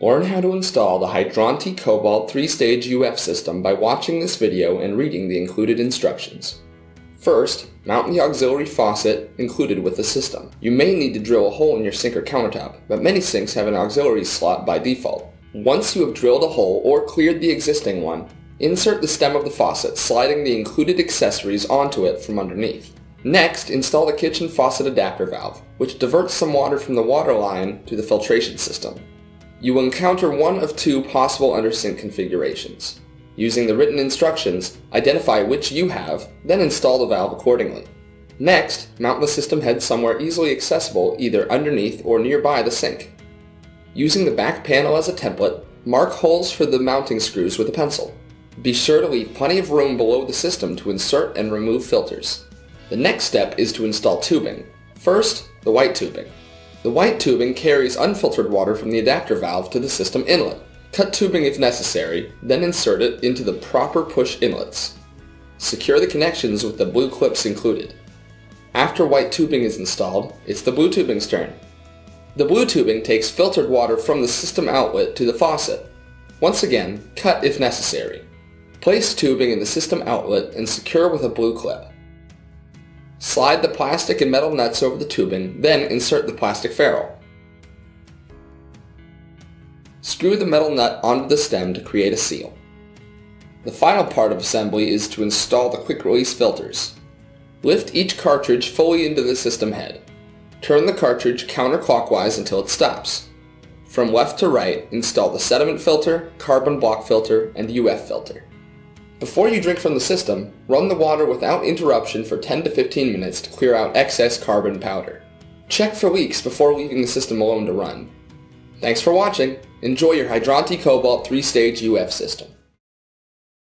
Learn how to install the Hydranti COBALT 3-stage UF system by watching this video and reading the included instructions. First, mount the auxiliary faucet included with the system. You may need to drill a hole in your sink or countertop, but many sinks have an auxiliary slot by default. Once you have drilled a hole or cleared the existing one, insert the stem of the faucet, sliding the included accessories onto it from underneath. Next, install the kitchen faucet adapter valve, which diverts some water from the water line to the filtration system. You will encounter one of two possible under-sink configurations. Using the written instructions, identify which you have, then install the valve accordingly. Next, mount the system head somewhere easily accessible, either underneath or nearby the sink. Using the back panel as a template, mark holes for the mounting screws with a pencil. Be sure to leave plenty of room below the system to insert and remove filters. The next step is to install tubing. First, the white tubing. The white tubing carries unfiltered water from the adapter valve to the system inlet. Cut tubing if necessary, then insert it into the proper push inlets. Secure the connections with the blue clips included. After white tubing is installed, it's the blue tubing's turn. The blue tubing takes filtered water from the system outlet to the faucet. Once again, cut if necessary. Place tubing in the system outlet and secure with a blue clip. Slide the plastic and metal nuts over the tubing, then insert the plastic ferrule. Screw the metal nut onto the stem to create a seal. The final part of assembly is to install the quick-release filters. Lift each cartridge fully into the system head. Turn the cartridge counterclockwise until it stops. From left to right, install the sediment filter, carbon block filter, and UF filter. Before you drink from the system, run the water without interruption for 10 to 15 minutes to clear out excess carbon powder. Check for leaks before leaving the system alone to run. Thanks for watching. Enjoy your Hydranti COBALT 3-stage UF system.